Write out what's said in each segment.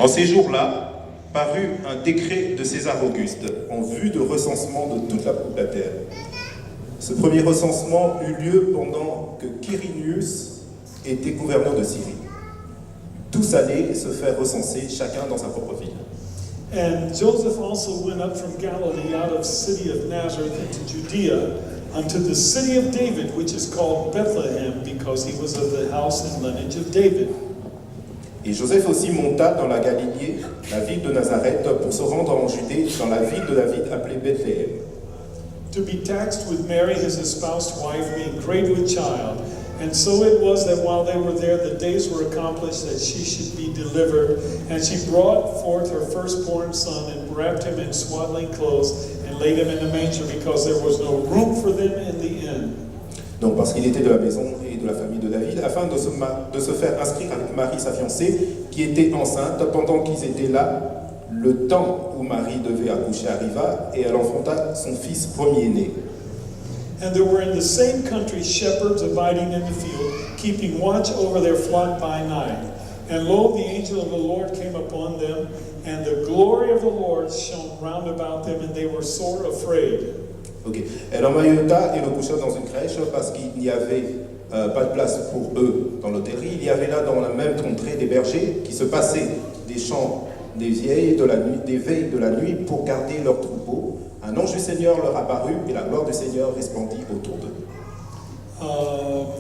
En ces jours-là, parut un décret de César Auguste en vue de recensement de toute la terre. Ce premier recensement eut lieu pendant que Quirinius était gouverneur de Syrie. Tous allaient se faire recenser, chacun dans sa propre ville. And Joseph also went up from Galilee out of the city of Nazareth into Judea, unto the city of David, which is called Bethlehem, because he was of the house and lineage of David. Et Joseph aussi monta dans la Galilée, la ville de Nazareth, pour se rendre en Judée, dans la ville de David appelée Bethléem. To be taxed with Mary, his espoused wife, being great with child. And so it was that while they were there, the days were accomplished that she should be delivered. And she brought forth her firstborn son, and wrapped him in swaddling clothes, and laid him in a manger, because there was no room for them in the inn. Donc parce qu'il était de la maison et de la famille de David, afin de se faire inscrire avec Marie, sa fiancée, qui était enceinte. Pendant qu'ils étaient là, le temps où Marie devait accoucher arriva, et elle enfanta son fils premier-né. And there were in the same country shepherds abiding in the field, keeping watch over their flock by night. And lo, the angel of the Lord came upon them, and the glory of the Lord shone round about them, and they were sore afraid. Ok. Elle emmaillota et le coucha dans une crèche parce qu'il n'y avait pas de place pour eux dans l'hôtellerie. Il y avait là dans la même contrée des bergers qui se passaient des chants des vieilles de la nuit, des veilles de la nuit pour garder leurs troupeaux. Un ange du Seigneur leur apparut et la gloire du Seigneur resplendit autour d'eux.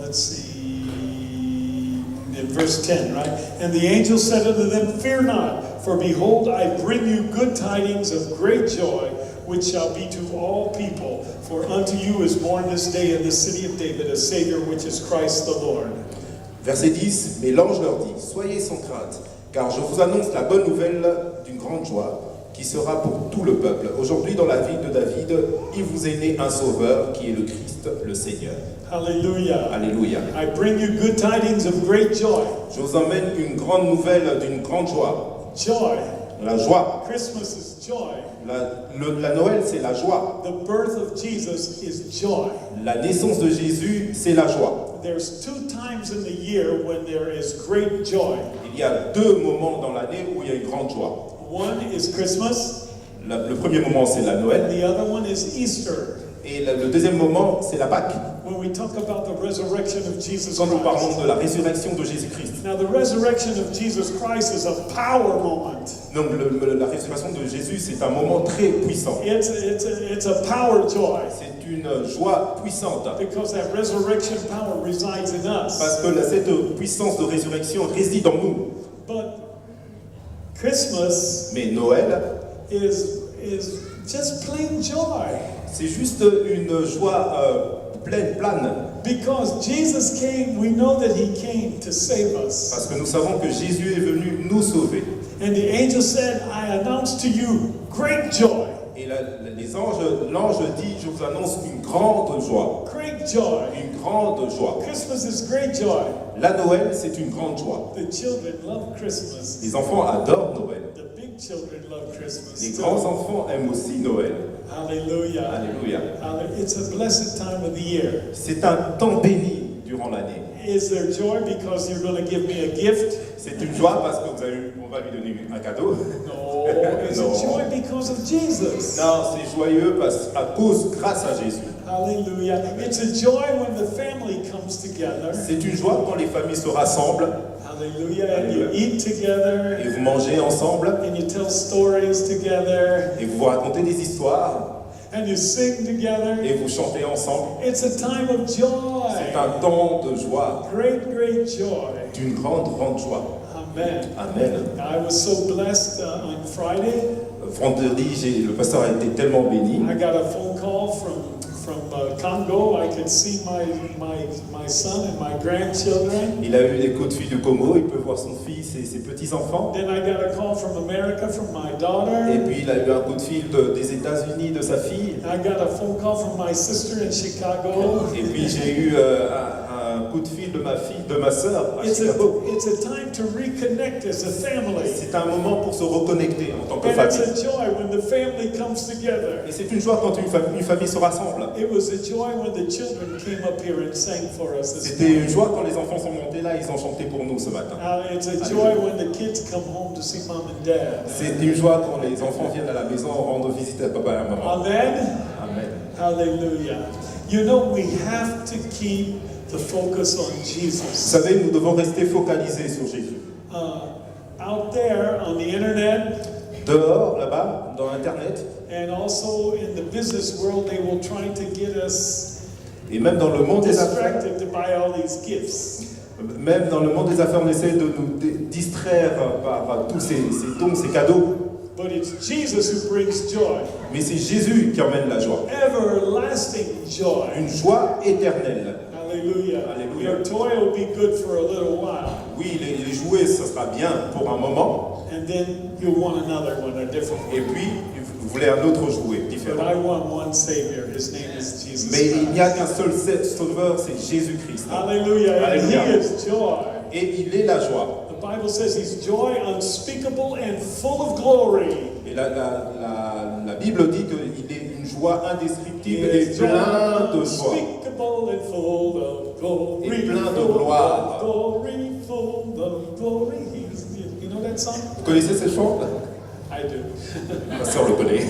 Let's see, in verse 10, right? And the angel said unto them, Fear not, for behold, I bring you good tidings of great joy, which shall be to all people. For unto you is born this day in the city of David a Savior, which is Christ the Lord. Verset 10, mais l'ange leur dit, soyez sans crainte, car je vous annonce la bonne nouvelle d'une grande joie, qui sera pour tout le peuple. Aujourd'hui, dans la ville de David, il vous est né un sauveur, qui est le Christ, le Seigneur. Hallelujah. Alléluia. I bring you good tidings of great joy. Je vous emmène une grande nouvelle d'une grande joie. Joy. La joie. Christmas is joy. La Noël, c'est la joie. The birth of Jesus is joy. La naissance de Jésus, c'est la joie. There's two times in the year when there is great joy. Il y a deux moments dans l'année où il y a une grande joie. One is Christmas. Le premier moment, c'est la Noël. The other one is Easter. Et le deuxième moment, c'est la Pâque. When we talk about the resurrection of Jesus Quand nous parlons Christ. de la résurrection de Jésus-Christ. Now the resurrection of Jesus Christ is a power moment. Donc la résurrection de Jésus, c'est un moment très puissant. It's a power joy. C'est une joie puissante. Because that resurrection power resides in us. Parce que cette puissance de résurrection réside en nous. But Christmas Mais Noël, is just plain joy. c'est juste une joie plane. Because Jesus came, we know that he came to save us. Parce que nous savons que Jésus est venu nous sauver. And the angel said, I announce to you great joy. Et l'ange dit, je vous annonce une grande joie. Great joy. Une grande joie. Christmas is great joy. La Noël, c'est une grande joie. The children love Christmas. Les enfants adorent Noël. The big children love Christmas. Les too. grands enfants aiment aussi Noël. Hallelujah. Alléluia. It's a blessed time of the year. C'est un temps béni durant l'année. Is there joy because you're going to give me a gift? C'est une joie parce que on va lui donner un cadeau. No. Is No. it joy because of Jesus? Non, c'est joyeux grâce à Jésus. Hallelujah. It's a joy when the family comes together. C'est une joie quand les familles se rassemblent Hallelujah. And you eat together. et vous mangez ensemble And you tell stories together. et vous vous racontez des histoires And you sing together. et vous chantez ensemble. It's a time of C'est joy. un temps de joie, Great, great joy. d'une grande joie. Amen. Amen. I was so blessed on Friday. Vendredi, le pasteur a été tellement béni. I got a phone call from Congo. I could see my son and my grandchildren. Il a eu des coups de fil du Congo, il peut voir son fils et ses petits-enfants. Then I got a call from America from my Et daughter. puis il a eu un coup de fil des États-Unis, de sa fille. I got a phone call from my sister in Chicago. Et puis j'ai eu un coup de fil de ma fille, de ma sœur à It's Chicago. it's a time to reconnect as a family. C'est un moment pour se reconnecter en tant que And it's famille. a joy when the family comes together. Et c'est une joie quand une famille se rassemble. It was a joy when the children came up here and sang for us this C'était une joie quand les enfants sont montés là, ils ont chanté pour nous ce matin. It's a joy when the kids come home to see mom and dad. C'est une joie quand les enfants viennent à la maison rendre visite à papa et à maman. Amen. Amen. Hallelujah. You know, we have to keep the focus on Vous Jesus. savez, nous devons rester focalisés sur Jésus. Out there on the internet Dehors, là-bas, dans Internet, and also in the business world, they will try to get us et même dans le monde des affaires, distracted to buy all these gifts. même dans le monde des affaires, on essaie de nous distraire par tous ces dons, ces cadeaux. But it's Jesus who brings joy, Mais c'est Jésus qui emmène la joie. everlasting joy. Une joie éternelle. Hallelujah. Hallelujah. Your toy will be good for a little while, Oui, les jouets, ça sera bien pour un moment. and then you'll want another one, a different one. Et puis, vous voulez un autre jouet But différent. I want one Savior. His name is Jesus Mais il n'y a Christ. qu'un seul sauveur, c'est Jésus-Christ. Hallelujah. And Hallelujah. He is joy. Et il est la joie. The Bible says He's joy unspeakable and full of glory. Et la Bible dit qu'il est une joie indescriptible He et is joy plein de joie. unspeakable and full of glory. Et plein de full gloire. of glory, full of glory. You know that song? Vous connaissez cette chant? I do. Ma sœur le connaît.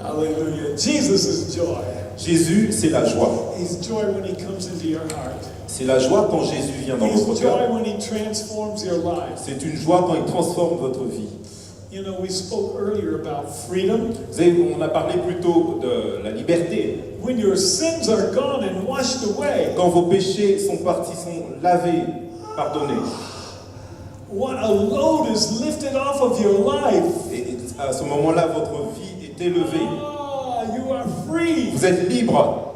Hallelujah. Jesus is joy. Jésus, c'est la joie. He's joy when He comes into your heart. C'est la joie quand Jésus vient dans He's votre joy cœur. when He transforms your life. C'est une joie quand il transforme votre vie. You know, we spoke earlier about freedom. Vous savez, on a parlé plutôt de la liberté. When your sins are gone and washed away, Quand vos péchés sont partis, sont lavés, pardonnés. what a load is lifted off of your life. Et à ce moment-là, votre vie est élevée. Ah, you are free. Vous êtes libre.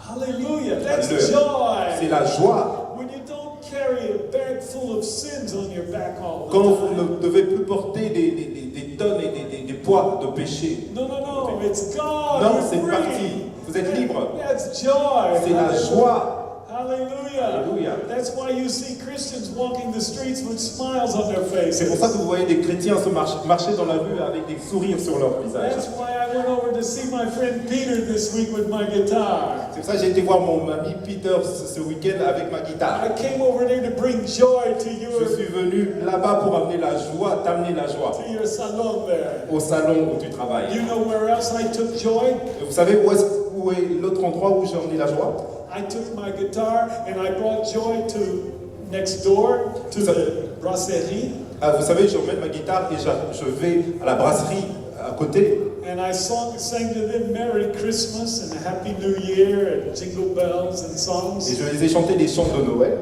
Hallelujah. That's Alléluia. C'est joy. la joie. When you don't carry a bag full of sins on your back all the Quand vous time. ne devez plus porter des tonnes et des poids de péché. No, it's gone. Non, You're c'est free. parti. Vous êtes libre. That's joy. C'est la joie. Hallelujah. Hallelujah. That's why you see Christians walking the streets with smiles on their faces. C'est pour ça que vous voyez des chrétiens se marcher dans la rue avec des sourires sur leur visage. That's why I went over to see my friend Peter this week with my guitar. C'est pour ça que j'ai été voir mon ami Peter ce week-end avec ma guitare. I came over there to bring joy to Je suis venu là-bas pour amener la joie, t'amener la joie your salon there. au salon où tu travailles. You know where else I took joy? Et vous savez où est l'autre endroit où j'ai emmené la joie? I took my guitar and I brought joy to next door to the brasserie. Ah, vous savez, j'emmène ma guitare et je vais à la brasserie à côté. And I sang to them Merry Christmas and Happy New Year and Jingle Bells and Et songs. je les ai chanté des chants de Noël.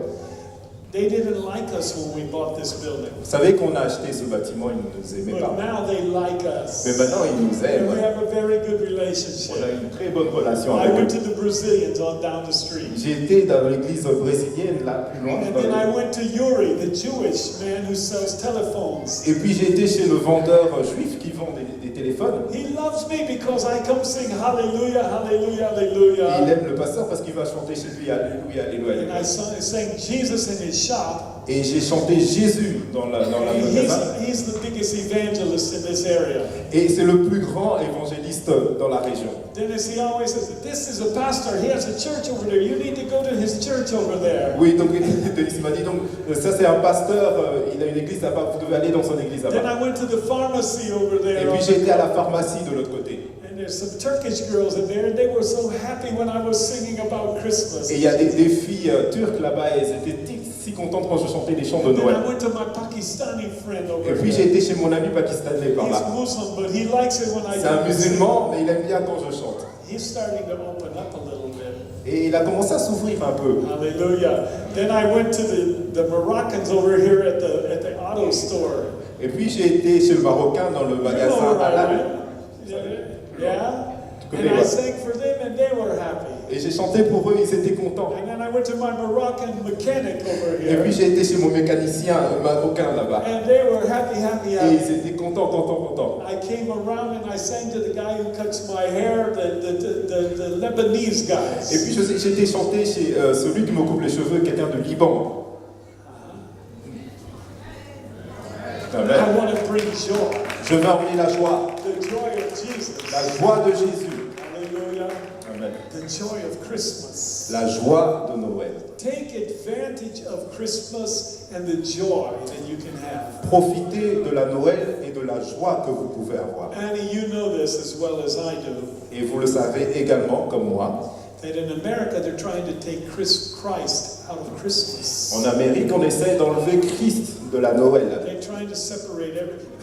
They didn't like us when we bought this building. Vous savez qu'on a acheté ce bâtiment, ils ne nous aimaient But pas. now they like us. Mais maintenant, ils nous And we aiment. have a very good On a relationship. une très bonne relation I avec went eux. to the Brazilians on down the street. J'ai été dans l'église brésilienne, là, plus loin. And then I went to Yuri, the Jewish man who sells telephones. Et puis j'ai été chez le vendeur juif qui vend des téléphones. He loves me because I come sing hallelujah, hallelujah, Et il hallelujah. aime le pasteur parce qu'il va chanter chez lui Alléluia, Alléluia. And I sang Jesus in his shop. Et j'ai chanté Jésus dans la And magasin. he's the biggest evangelist in this area. Et c'est le plus grand évangéliste dans la région. Dennis, he always says, this is a pastor. He has a church over there. You need to go to his church over there. Oui, donc Denis m'a dit, donc ça c'est un pasteur, il a une église là-bas, vous devez aller dans son église Then là-bas. I went to the pharmacy over Et there. puis j'ai été à la pharmacie de l'autre côté. And there's some Turkish girls in there, and they were so happy when I was singing about Christmas. Et il y a des filles turques là-bas et elles étaient si contentes quand je chantais des chants de Then Noël. I went to my Pakistani friend over Et puis j'ai there. été chez mon ami pakistanais par He's là. Muslim, but he likes it when I C'est un do. musulman, mais il aime bien quand je chante. He's starting to open up a little bit. Et il a commencé à s'ouvrir un peu. Hallelujah. Then I went to the Moroccans over here at the auto store. Et puis j'ai été chez le Marocain dans le You know magasin where I Halal. went? Yeah? Tu And connais, I ouais. sang for them and they were happy. Et j'ai chanté pour eux, ils étaient contents. And then I went to my Moroccan mechanic over Et puis here. j'ai été chez mon mécanicien marocain là-bas. And they were happy, happy, Et happy. ils étaient contents. I came around and I sang to the guy who cuts my hair, the Lebanese guys. Et puis j'ai été chanter chez celui qui me coupe les cheveux, quelqu'un de Liban. Amen. I want to bring joy, Je veux emmener la joie. the joy of Jesus. La joie de Jésus. Hallelujah. Amen. The joy of Christmas. La joie de Noël. Take advantage of Christmas and the joy that you can have. Profitez de la Noël et de la joie que vous pouvez avoir. Annie, you know this as well as I do, Et vous le savez également, comme moi, that in America they're trying to take Christ out of Christmas. en Amérique, on essaie d'enlever Christ de la Noël. They're trying to separate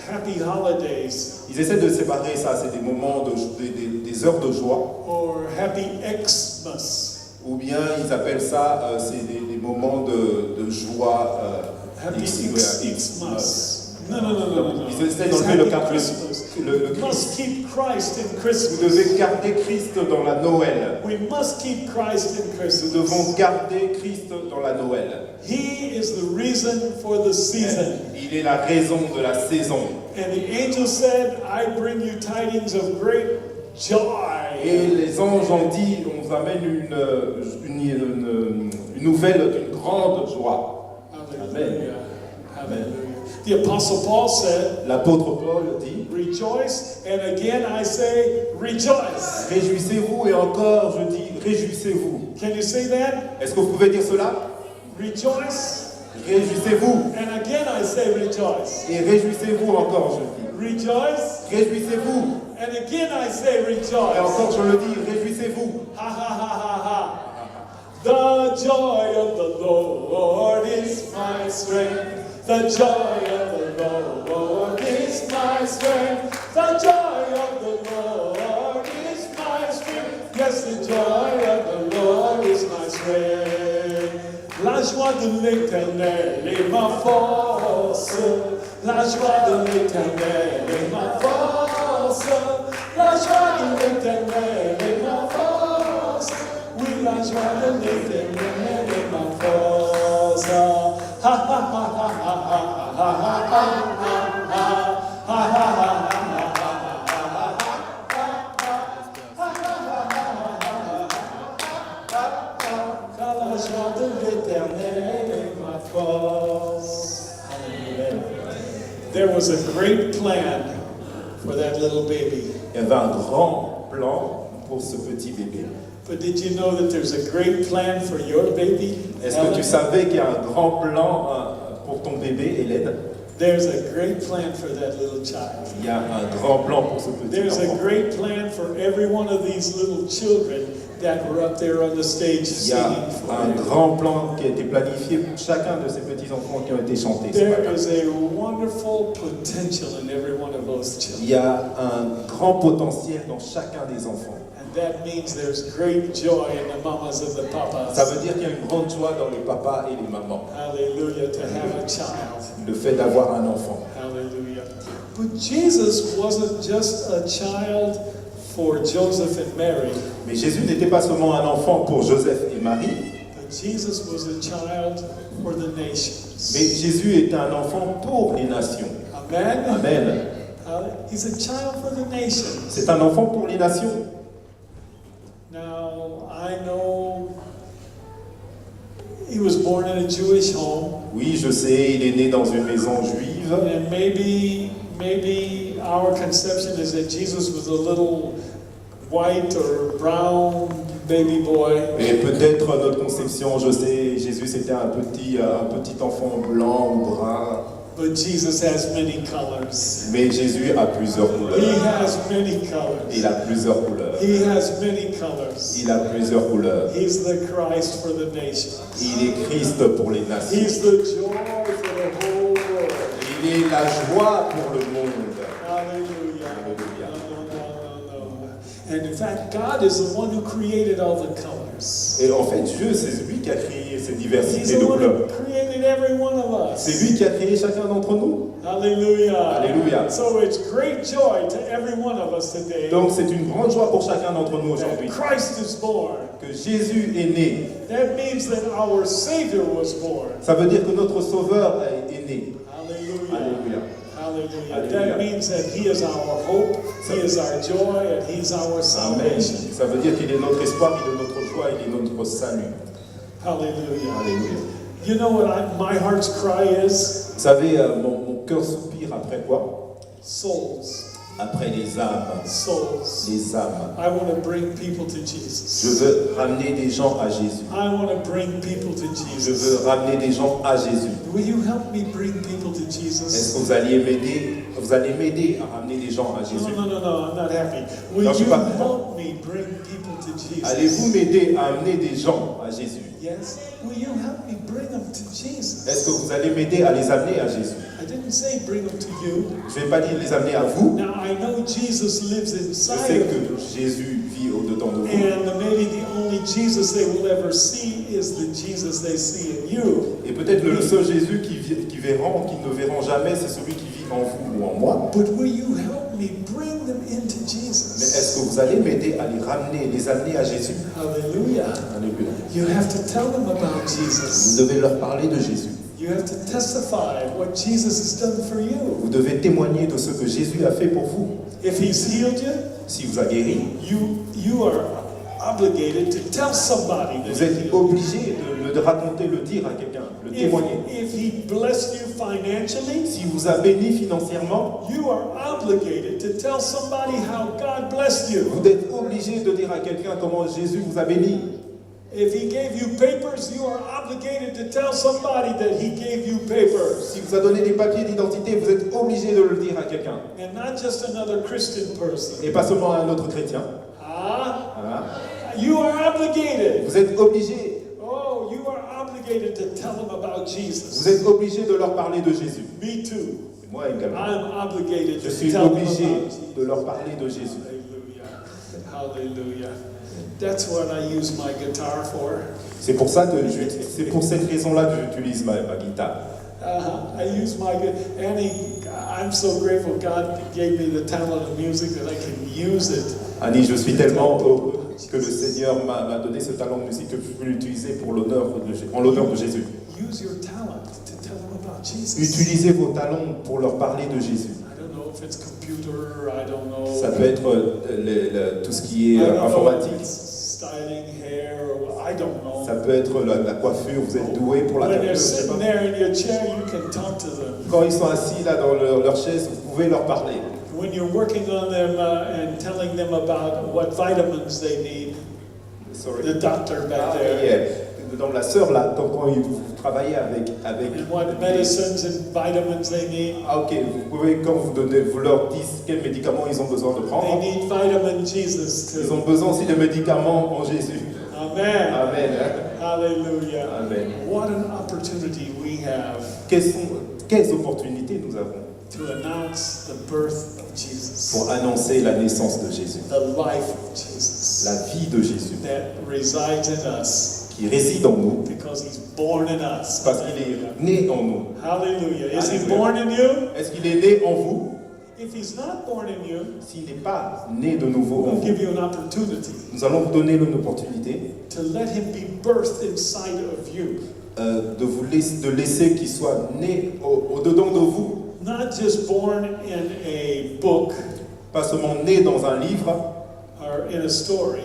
happy holidays Ils essaient de séparer ça, c'est des moments, des heures de joie, or happy Xmas. ou bien ils appellent ça, c'est des moments de joie. Happy Xmas. No. Ils essaient It's d'enlever le happy cadre, Christmas. le We Christ. must keep Christ in Vous Christmas. devez garder Christ dans la Noël. We must keep Christ in Nous Christmas. devons garder Christ dans la Noël. He is the reason for the season. Il est la raison de la saison. And the angel said, I bring you tidings of great joy. Et les anges ont dit, on vous amène une nouvelle d'une grande joie. Hallelujah. Hallelujah. The Apostle Paul said, L'apôtre Paul dit, rejoice, and again I say, rejoice. réjouissez-vous, et encore je dis, réjouissez-vous. Can you say that? Est-ce que vous pouvez dire cela? Rejoice, Réjouissez-vous, and again I say, rejoice. et réjouissez-vous encore, je dis. Rejoice, Réjouissez-vous, and again I say, et rejoice. encore je le dis, réjouissez-vous. Ha ha ha ha ha. The joy of the Lord is my strength. The joy of the Lord is my strength. The joy of the Lord is my strength. Yes, the joy of the Lord is my strength. La joie de l'Éternel est ma force. La joie de l'Éternel est ma force. La joie de l'Éternel est ma force. Oui, la joie de l'Éternel est ma force. Ha ha ha ha ha ha ha ha ha ha ha ha. La joie de l'Éternel est ma force. Hallelujah. There was a great plan for that little baby. Il y avait un grand plan pour ce petit bébé. But did you know that there's a great plan for your baby? Est-ce que tu savais qu'il y a un grand plan pour ton bébé, Hélène? There's a great plan for that little child. Il y a un grand plan pour ce petit There's a enfant. great plan for every one of these little children that were up there on the stage Il y a singing for un you. grand plan qui a été planifié pour chacun de ces petits enfants qui ont été chantés ce There matin. is a wonderful potential in every one of those Il children. y a un grand potentiel dans chacun des enfants. And that means there's great joy in the mamas and the papas. Ça veut dire qu'il y a une grande joie dans les papas et les mamans. Hallelujah, to have a child. Le fait d'avoir un enfant. Hallelujah. But Jesus wasn't just a child for Joseph and Mary, Mais Jésus n'était pas seulement un enfant pour Joseph et Marie, but Jesus was a child for the nations. mais Jésus est un enfant pour les nations. Amen? Amen. He's a child for the nations. C'est un enfant pour les nations. Now, I know he was born in a Jewish home, Oui, je sais, il est né dans une maison juive. and maybe our conception is that Jesus was a little white or brown baby boy. Et peut-être notre conception, je sais, Jésus c'était un petit enfant blanc ou brun. But Jesus has many colors. Mais Jésus a plusieurs He couleurs. has many colors. Il a plusieurs couleurs. He has many colors. Il a plusieurs couleurs. He's the Christ for the nations. Il est Christ pour les nations. He's the joy for the whole world. Il est la joie pour le monde. Hallelujah. Hallelujah. No. And in fact, God is the one who created all the colors. colors. Et en fait, Dieu, c'est lui qui a créé cette He's diversité the de one couleurs. who created every one of C'est us. lui qui a créé chacun d'entre nous. Hallelujah. Alléluia. So it's great joy to every one of us today Donc c'est une grande joie pour chacun d'entre nous that aujourd'hui Christ is born. que Jésus est né. That means that our Savior was born. Ça veut dire que notre Sauveur est né. Hallelujah. Alléluia. Hallelujah. Hallelujah. That means that He is our hope, He is our joy, and He's our Amen. salvation. Ça veut dire qu'il est notre espoir, il est notre joie, il est notre salut. Hallelujah. Alléluia. You know what my heart's cry is? Vous savez, mon cœur soupire après quoi? Souls. Après les âmes. Souls. Les âmes. I want to bring people to Je Jesus. veux ramener des gens à Jésus. I want to bring people to Je Jesus. veux ramener des gens à Jésus. Will you help me bring people to Est-ce Jesus? que vous allez m'aider à ramener des gens à Jésus? No, I'm not happy. Will Non, je suis you pas help content. me bring people to Allez-vous Jesus? m'aider à amener des gens à Jésus? Yes? Will you help me bring them to Est-ce que Jesus? vous allez m'aider à les amener à Jésus? I didn't say bring them to you. Je ne vais pas dire les amener à vous. Now I know Jesus lives Je inside sais of you. que Jésus vit au-dedans de vous. And maybe the only Jesus they will ever see is the Jesus they see in you. Et peut-être le seul Jésus qu'ils ne verront jamais, c'est celui qui vit en vous ou en moi. But will you help me bring them into Mais Jesus? est-ce que vous allez m'aider à les ramener, les amener à Jésus? Hallelujah. Alléluia. You have to tell them about Vous Jesus. devez leur parler de Jésus. You have to testify what Jesus has done for you. Vous devez témoigner de ce que Jésus a fait pour vous. If He's healed you, S'il vous a guéri, you are obligated to tell somebody that vous He êtes healed. obligé de le raconter, le dire à quelqu'un, le témoigner. If He blessed you financially, S'il vous a béni financièrement, you are obligated to tell somebody how God blessed you. vous êtes obligé de dire à quelqu'un comment Jésus vous a béni. If He gave you papers, you are obligated to tell somebody that He gave you papers. S'il vous a donné des papiers d'identité, vous êtes obligé de le dire à quelqu'un. And not just another Christian person. Et pas seulement à un autre chrétien. Ah, Hein? you are obligated. Vous êtes obligé. Oh, you are obligated to tell them about Vous Jesus. êtes obligé de leur parler de Jésus. Me too. Et moi également. I'm obligated Je to suis tell them obligé about Jesus. de leur parler de Jésus. Hallelujah. Hallelujah. That's what I use my guitar for. C'est pour ça que c'est pour cette raison-là que j'utilise ma guitare. I use my Annie. I'm so grateful God gave me the talent of music that I can use it. Annie, je suis tellement heureux que le Seigneur m'a donné ce talent de musique que je peux l'utiliser pour en l'honneur de Jésus. Use your talent to tell them about Jesus. Utilisez vos talents pour leur parler de Jésus. I don't know if it's computer. I don't know. Ça peut être tout ce qui I est don't know if informatique. it's styling hair or I don't know. Ça peut être la coiffure. Vous êtes doué pour la When coiffure. they're je sais sitting pas. there in your chair, you can talk to them. Quand ils sont assis là dans leur chaise, vous pouvez leur parler. When you're working on them and telling them about what vitamins they need, Sorry. the doctor back Ah, there, oui, dans la sœur là, quand vous travaillez avec and what medicines and vitamins they need. Ah ok, vous pouvez quand vous leur dites quels médicaments ils ont besoin de They prendre. need vitamin Jesus Ils too. ont besoin aussi de médicaments en Jésus. Amen. Amen. Hallelujah. Amen. What an opportunity we have Quelles opportunités nous avons to announce the birth of Jesus, pour annoncer la naissance de Jésus, the life of Jesus la vie de Jésus that resides in us qui réside en nous because He's born in us. parce qu'il est né en nous. Hallelujah. Is He Hallelujah. born in you? Est-ce qu'il est né en vous? If He's not born in you, S'il n'est pas né de nouveau en we'll vous, give you an opportunity nous allons vous donner une opportunité to let Him be birthed inside of you. de laisser qu'il soit né au-dedans de vous. Not just born in a book Pas seulement né dans un livre, or in a story,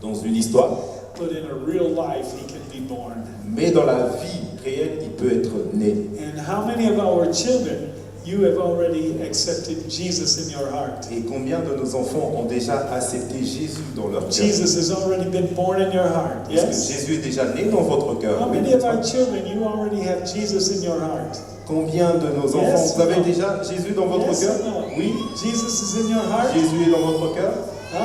dans une histoire, but in a real life He can be born. mais dans la vie réelle, il peut être né. And how many of our children you have already accepted Jesus in your heart? Et combien de nos enfants ont déjà accepté Jésus dans leur cœur? Jesus has already been born in your heart. Est-ce que Yes? Jésus est déjà né dans votre cœur? How Oui, many of n'est-ce our pas? children you already have Jesus in your heart? Combien de nos enfants, Yes, vous avez no. déjà Jésus dans votre Yes cœur? or no? Oui. Jesus is in your heart? Jésus est dans votre cœur? Huh?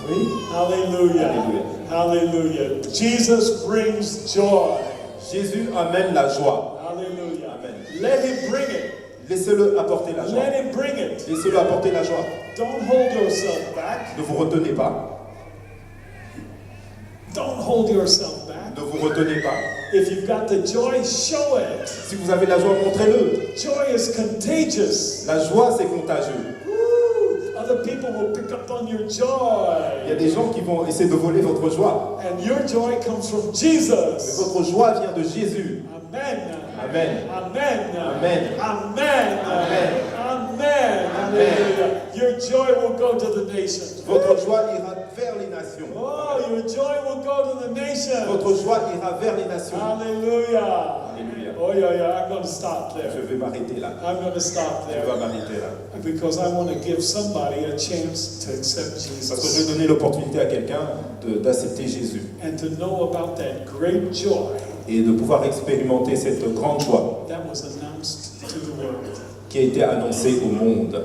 Oui. Hallelujah. Hallelujah. Hallelujah. Jesus brings joy. Jésus amène la joie. Hallelujah. Amen. Let Him bring it. Laissez-le apporter la joie. Let Him bring it. Laissez-le apporter la joie. Don't hold yourself back. Ne vous retenez pas. Don't hold yourself back. Ne vous retenez pas. If you've got the joy, show it. Si vous avez de la joie, montrez-le. Joy is contagious. La joie, c'est contagieux. Woo! Other people will pick up on your joy. Il y a des gens qui vont essayer de voler votre joie. And your joy comes from Mais Jesus. votre joie vient de Jésus. Amen. Amen. Amen. Amen. Amen. Amen. Amen. Hallelujah. Your joy will go to the nations. Votre joie ira vers les nations. Oh, your joy will go to the nations. Votre joie ira vers les nations. Hallelujah. Alléluia. Oh, yeah. I'm going to stop Je there. vais m'arrêter là. I'm going to stop Je there. vais m'arrêter là. Because I want to give somebody a chance to accept Parce que je Jesus vais donner l'opportunité à quelqu'un d'accepter Jésus and to know about that great joy et de pouvoir expérimenter cette grande joie that was announced to the world. qui a été annoncée au monde.